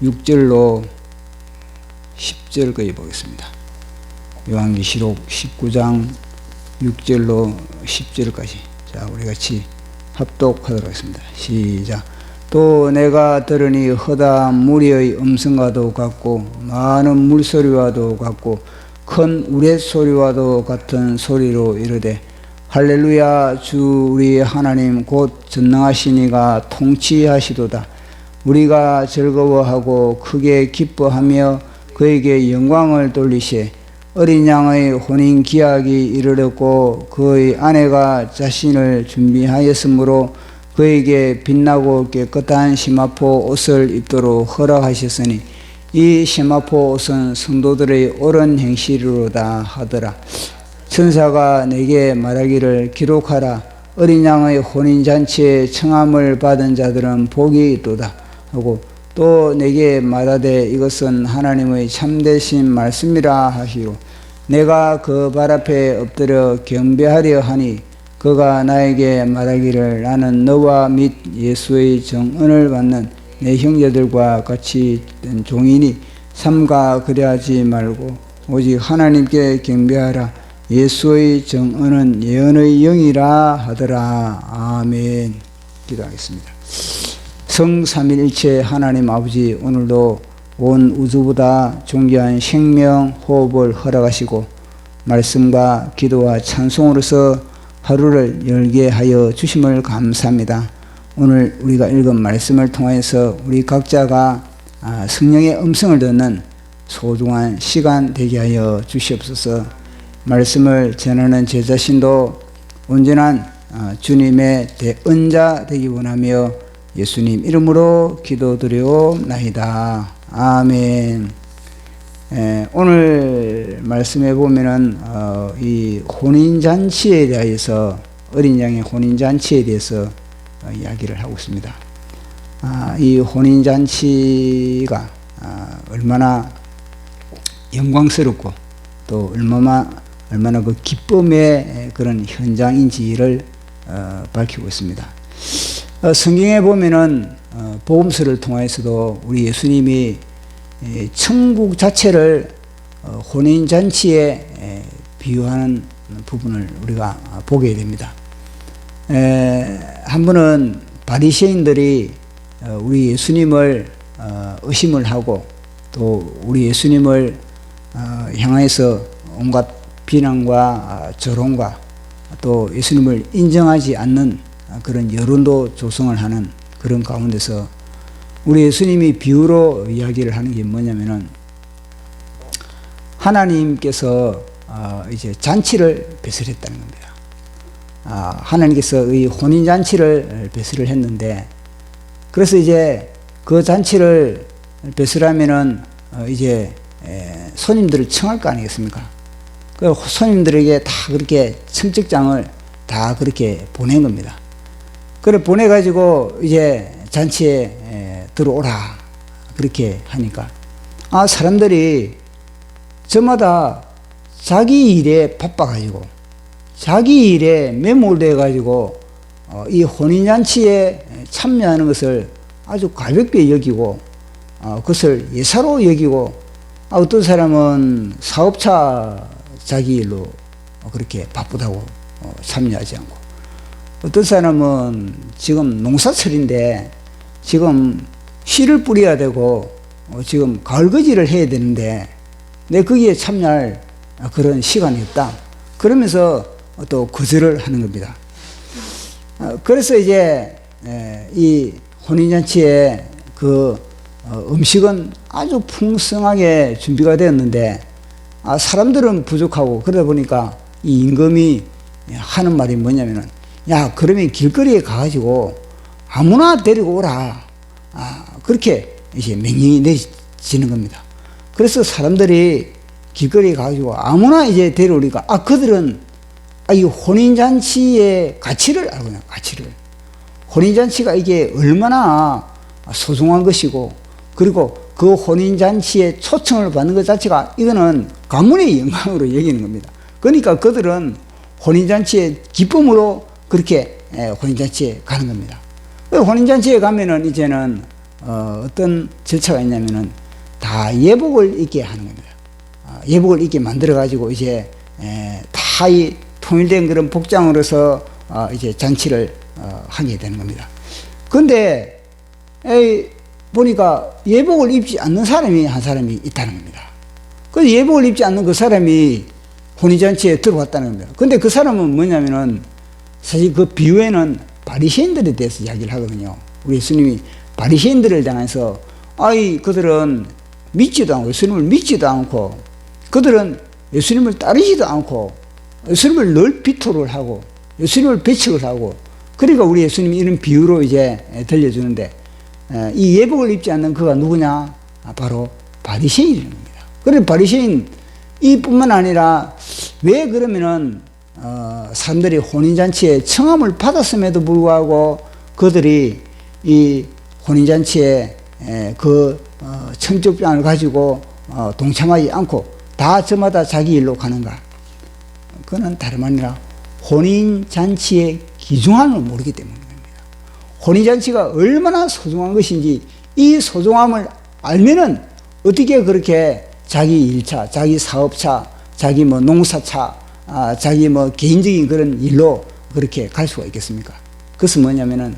6절로 10절까지 보겠습니다. 요한계시록 19장 6절로 10절까지. 자, 우리 같이 합독하도록 하겠습니다. 시작. 또 내가 들으니 허다한 무리의 음성과도 같고 많은 물소리와도 같고 큰 우레소리와도 같은 소리로 이르되 할렐루야, 주 우리 하나님 곧 전능하신 이가 통치하시도다. 우리가 즐거워하고 크게 기뻐하며 그에게 영광을 돌리시에 어린 양의 혼인 기약이 이르렀고 그의 아내가 자신을 준비하였으므로 그에게 빛나고 깨끗한 시마포 옷을 입도록 허락하셨으니 이 시마포 옷은 성도들의 옳은 행실이로다 하더라. 천사가 내게 말하기를 기록하라. 어린 양의 혼인잔치에 청함을 받은 자들은 복이 있도다 하고 또 내게 말하되 이것은 하나님의 참되신 말씀이라 하시고 내가 그 발 앞에 엎드려 경배하려 하니 그가 나에게 말하기를 나는 너와 및 예수의 정언을 받는 내 형제들과 같이 된 종이니 삼가 그리하지 말고 오직 하나님께 경배하라. 예수의 정언은 예언의 영이라 하더라. 아멘. 기도하겠습니다. 성삼위일체 하나님 아버지, 오늘도 온 우주보다 존귀한 생명 호흡을 허락하시고 말씀과 기도와 찬송으로서 하루를 열게 하여 주심을 감사합니다. 오늘 우리가 읽은 말씀을 통해서 우리 각자가 성령의 음성을 듣는 소중한 시간 되게 하여 주시옵소서. 말씀을 전하는 제 자신도 온전한 주님의 대언자 되기 원하며 예수님 이름으로 기도드려옵나이다. 아멘. 오늘 말씀에 보면은 이 혼인잔치에 대해서 어린 양의 혼인잔치에 대해서 이야기를 하고 있습니다. 이 혼인잔치가 얼마나 영광스럽고 또 얼마나 그 기쁨의 그런 현장인지를 밝히고 있습니다. 성경에 보면은 복음서를 통해서도 우리 예수님이 천국 자체를 혼인잔치에 비유하는 부분을 우리가 보게 됩니다. 한 번은 바리새인들이 우리 예수님을 의심을 하고 또 우리 예수님을 향해서 온갖 비난과 조롱과 또 예수님을 인정하지 않는 그런 여론도 조성을 하는 그런 가운데서 우리 예수님이 비유로 이야기를 하는 게 뭐냐면은 하나님께서 이제 잔치를 배설했다는 겁니다. 하나님께서 이 혼인잔치를 배설을 했는데 그래서 이제 그 잔치를 배설하면은 이제 손님들을 청할 거 아니겠습니까? 그 손님들에게 다 그렇게 청첩장을 다 그렇게 보낸 겁니다. 그래 보내가지고 이제 잔치에 들어오라 그렇게 하니까 사람들이 저마다 자기 일에 바빠가지고 자기 일에 매몰돼가지고 이 혼인잔치에 참여하는 것을 아주 가볍게 여기고 그것을 예사로 여기고 어떤 사람은 사업차 자기 일로 그렇게 바쁘다고 참여하지 않고 어떤 사람은 지금 농사철인데 지금 씨를 뿌려야 되고 지금 가을거지를 해야 되는데 내 거기에 참여할 그런 시간이 없다. 그러면서 또 거절을 하는 겁니다. 그래서 이제 이 혼인잔치에 그 음식은 아주 풍성하게 준비가 되었는데 사람들은 부족하고 그러다 보니까 이 임금이 하는 말이 뭐냐면은 야, 그러면 길거리에 가가지고 아무나 데리고 오라. 그렇게 이제 명령이 내리지는 겁니다. 그래서 사람들이 길거리에 가가지고 아무나 이제 데려오니까 그들은 이 혼인잔치의 가치를 알고 있는 가치를. 혼인잔치가 이게 얼마나 소중한 것이고 그리고 그 혼인잔치에 초청을 받는 것 자체가 이거는 가문의 영광으로 여기는 겁니다. 그러니까 그들은 혼인잔치의 기쁨으로 그렇게 혼인잔치에 가는 겁니다. 혼인잔치에 가면은 이제는 어떤 절차가 있냐면은 다 예복을 입게 하는 겁니다. 예복을 입게 만들어 가지고 이제 다 이 통일된 그런 복장으로서 이제 잔치를 하게 되는 겁니다. 근데 보니까 예복을 입지 않는 사람이 한 사람이 있다는 겁니다. 그래서 예복을 입지 않는 그 사람이 혼인잔치에 들어왔다는 겁니다. 근데 그 사람은 뭐냐면은 사실 그 비유에는 바리새인들에 대해서 이야기를 하거든요. 우리 예수님이 바리새인들을 향해서 그들은 믿지도 않고 예수님을 믿지도 않고 그들은 예수님을 따르지도 않고 예수님을 늘 비토를 하고 예수님을 배척을 하고 그러니까 우리 예수님이 이런 비유로 이제 들려주는데 이 예복을 입지 않는 그가 누구냐? 바로 바리새인이라는 겁니다. 그래서 바리새인 이뿐만 아니라 왜 그러면은 사람들이 혼인잔치에 청함을 받았음에도 불구하고 그들이 이 혼인잔치에 그 청첩장을 가지고 동참하지 않고 다 저마다 자기 일로 가는가? 그는 다름 아니라 혼인잔치의 귀중함을 모르기 때문입니다. 혼인잔치가 얼마나 소중한 것인지 이 소중함을 알면은 어떻게 그렇게 자기 일차, 자기 사업차, 자기 뭐 농사차, 자기 뭐 개인적인 그런 일로 그렇게 갈 수가 있겠습니까? 그것은 뭐냐면은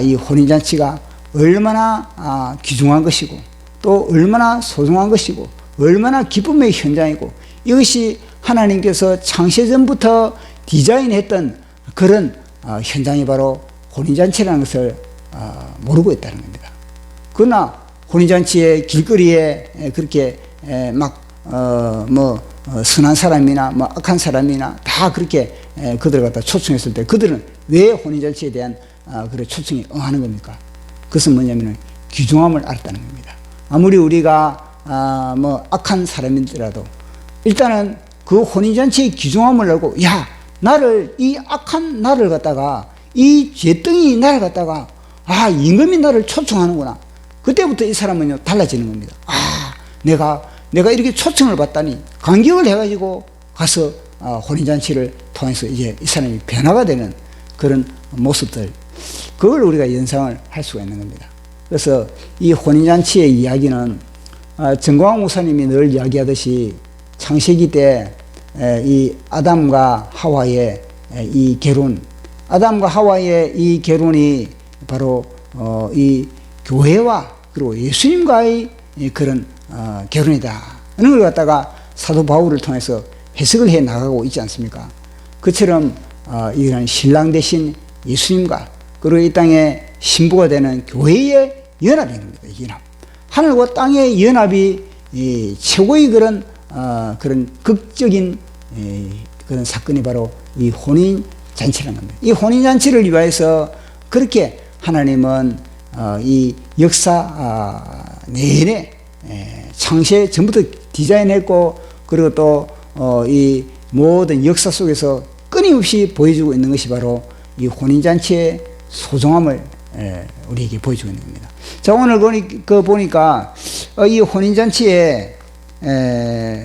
이 혼인잔치가 얼마나 귀중한 것이고 또 얼마나 소중한 것이고 얼마나 기쁨의 현장이고 이것이 하나님께서 창세전부터 디자인했던 그런 현장이 바로 혼인잔치라는 것을 모르고 있다는 겁니다. 그러나 혼인잔치의 길거리에 그렇게 선한 사람이나 악한 사람이나 다 그렇게 그들을 갖다 초청했을 때 그들은 왜 혼인잔치에 대한 그런 초청에 응하는 겁니까? 그것은 뭐냐면 귀중함을 알았다는 겁니다. 아무리 우리가 악한 사람이더라도 일단은 그 혼인잔치의 귀중함을 알고 이 악한 나를 갖다가 이 죄덩이 나를 갖다가 임금이 나를 초청하는구나. 그때부터 이 사람은요 달라지는 겁니다. 내가 이렇게 초청을 받다니 감격을 해가지고 가서 혼인잔치를 통해서 이제 이 사람이 변화가 되는 그런 모습들, 그걸 우리가 연상을 할 수가 있는 겁니다. 그래서 이 혼인잔치의 이야기는 정광훈 목사님이 늘 이야기하듯이 창세기 때 이 아담과 하와의 이 결혼, 아담과 하와의 이 결혼이 바로 이 교회와 그리고 예수님과의 그런 결혼이다. 이런 걸 갖다가 사도 바울을 통해서 해석을 해 나가고 있지 않습니까? 그처럼 이런 신랑 대신 예수님과 그리고 이 땅의 신부가 되는 교회의 연합인 겁니다. 연합. 하늘과 땅의 연합이 이 최고의 그런 극적인 그런 사건이 바로 이 혼인 잔치라는 겁니다. 이 혼인 잔치를 위하여서 그렇게 하나님은 이 역사 내내 창세 전부터 디자인했고 그리고 또 이 모든 역사 속에서 끊임없이 보여주고 있는 것이 바로 이 혼인 잔치의 소중함을 우리에게 보여주고 있는 겁니다. 자, 오늘 보니까 이 혼인 잔치에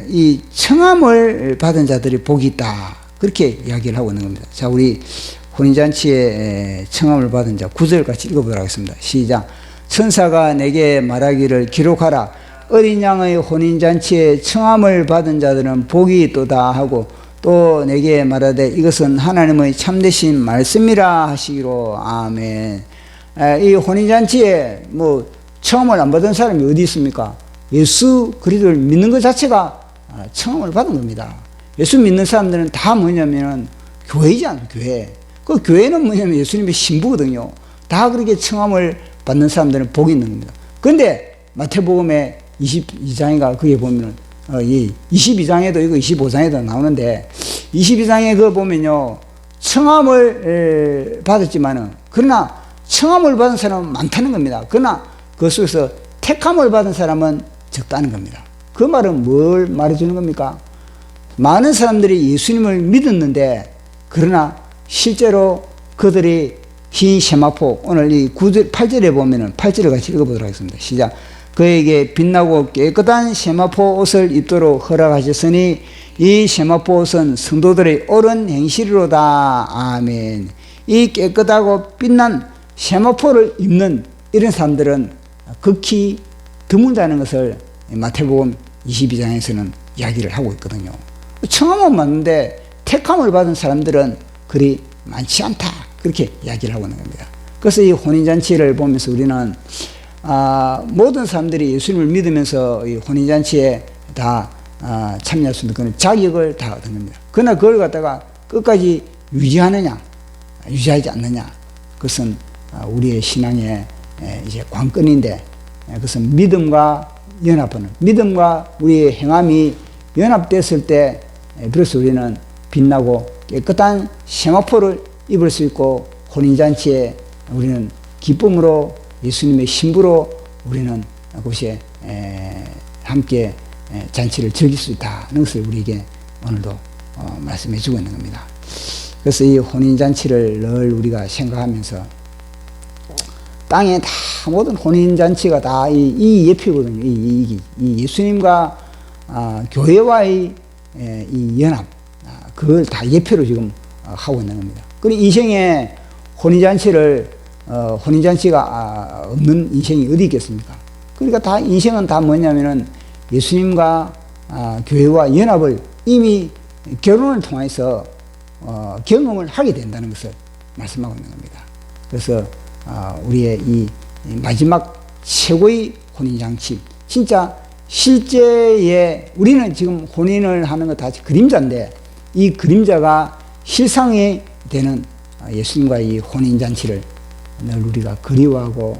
이 청함을 받은 자들이 복이 있다. 그렇게 이야기를 하고 있는 겁니다. 자, 우리 혼인잔치에 청함을 받은 자 9절 같이 읽어보도록 하겠습니다. 시작. 천사가 내게 말하기를 기록하라. 어린 양의 혼인잔치에 청함을 받은 자들은 복이 있도다 하고 또 내게 말하되 이것은 하나님의 참되신 말씀이라 하시기로. 아멘. 이 혼인잔치에 청함을 안 받은 사람이 어디 있습니까? 예수 그리스도를 믿는 것 자체가 청함을 받은 겁니다. 예수 믿는 사람들은 다 뭐냐면 교회이지 않아요. 교회. 그 교회는 뭐냐면 예수님의 신부거든요. 다 그렇게 청함을 받는 사람들은 복이 있는 겁니다. 그런데 마태복음에 22장인가 그게 보면은 22장에도 이거 25장에도 나오는데 22장에 그거 보면요 청함을 받았지만은 그러나 청함을 받은 사람은 많다는 겁니다. 그러나 그 속에서 택함을 받은 사람은 적다는 겁니다. 그 말은 뭘 말해주는 겁니까? 많은 사람들이 예수님을 믿었는데 그러나 실제로 그들이 흰 세마포, 오늘 이 9절, 8절에 보면은 8절을 같이 읽어보도록 하겠습니다. 시작. 그에게 빛나고 깨끗한 세마포 옷을 입도록 허락하셨으니 이 세마포 옷은 성도들의 옳은 행실이로다. 아멘. 이 깨끗하고 빛난 세마포를 입는 이런 사람들은 극히 드물다는 것을 마태복음 22장에서는 이야기를 하고 있거든요. 청함은 맞는데 택함을 받은 사람들은 그리 많지 않다, 그렇게 이야기를 하고 있는 겁니다. 그래서 이 혼인잔치를 보면서 우리는 모든 사람들이 예수님을 믿으면서 이 혼인잔치에 다 참여할 수 있는 그런 자격을 다 얻은 겁니다. 그러나 그걸 갖다가 끝까지 유지하느냐 유지하지 않느냐, 그것은 우리의 신앙의 이제 관건인데, 그것은 믿음과 연합하는, 믿음과 우리의 행함이 연합됐을 때 비로소 우리는 빛나고 깨끗한 세마포를 입을 수 있고, 혼인잔치에 우리는 기쁨으로 예수님의 신부로 우리는 그곳에 함께 잔치를 즐길 수 있다는 것을 우리에게 오늘도 말씀해 주고 있는 겁니다. 그래서 이 혼인잔치를 늘 우리가 생각하면서, 땅에 다 모든 혼인잔치가 다 이 예표거든요. 이 예수님과 교회와의 이 연합, 그걸 다 예표로 지금 하고 있는 겁니다. 그리고 인생에 혼인잔치가 없는 인생이 어디 있겠습니까? 그러니까 다 인생은 다 뭐냐면은 예수님과 교회와 연합을 이미 결혼을 통해서 경험을 하게 된다는 것을 말씀하고 있는 겁니다. 그래서 우리의 이 마지막 최고의 혼인잔치, 진짜 실제에 우리는 지금 혼인을 하는 것 다 그림자인데, 이 그림자가 실상이 되는 예수님과의 이 혼인잔치를 늘 우리가 그리워하고,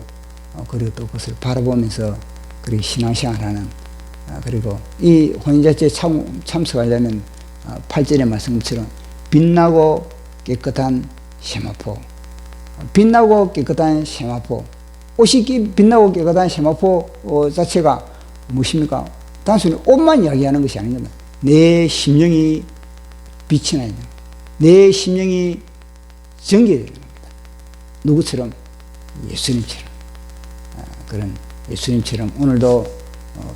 그리고 또 그것을 바라보면서 그리고 신앙생활하는, 그리고 이 혼인잔치에 참석하려면 8절의 말씀처럼 빛나고 깨끗한 세마포, 빛나고 깨끗한 세마포, 옷이 빛나고 깨끗한 세마포 자체가 무엇입니까? 단순히 옷만 이야기하는 것이 아닙니다. 내 심령이 빛이 나야 됩니다. 내 심령이 정결해야 됩니다. 누구처럼? 예수님처럼. 그런 예수님처럼 오늘도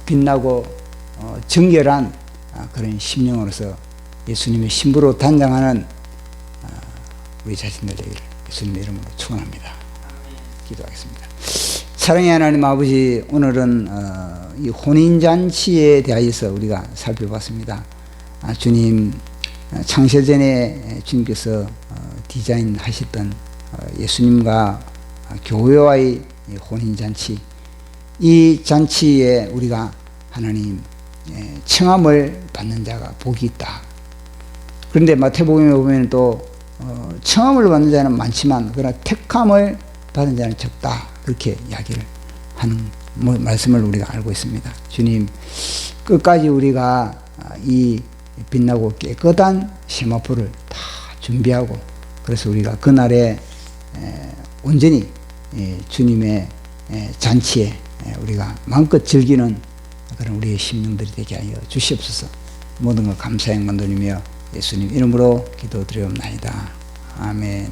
빛나고 정결한 그런 심령으로서 예수님의 신부로 단장하는 우리 자신들 되기를 예수님의 이름으로 축원합니다. 기도하겠습니다. 사랑의 하나님 아버지, 오늘은 이 혼인잔치에 대하여서 우리가 살펴봤습니다. 주님, 창세전에 주님께서 디자인하셨던 예수님과 교회와의 혼인잔치, 이 잔치에 우리가 하나님 청함을 받는 자가 복이 있다. 그런데 마태복음에 보면 또 청함을 받는 자는 많지만 그러나 택함을 받은 자는 적다, 그렇게 이야기를 하는 말씀을 우리가 알고 있습니다. 주님, 끝까지 우리가 이 빛나고 깨끗한 세마포를 다 준비하고, 그래서 우리가 그날에 온전히 주님의 잔치에 우리가 마음껏 즐기는 그런 우리의 심령들이 되게 하여 주시옵소서. 모든 것 감사의 영광 돌리며 예수님 이름으로 기도드리옵나이다. 아멘.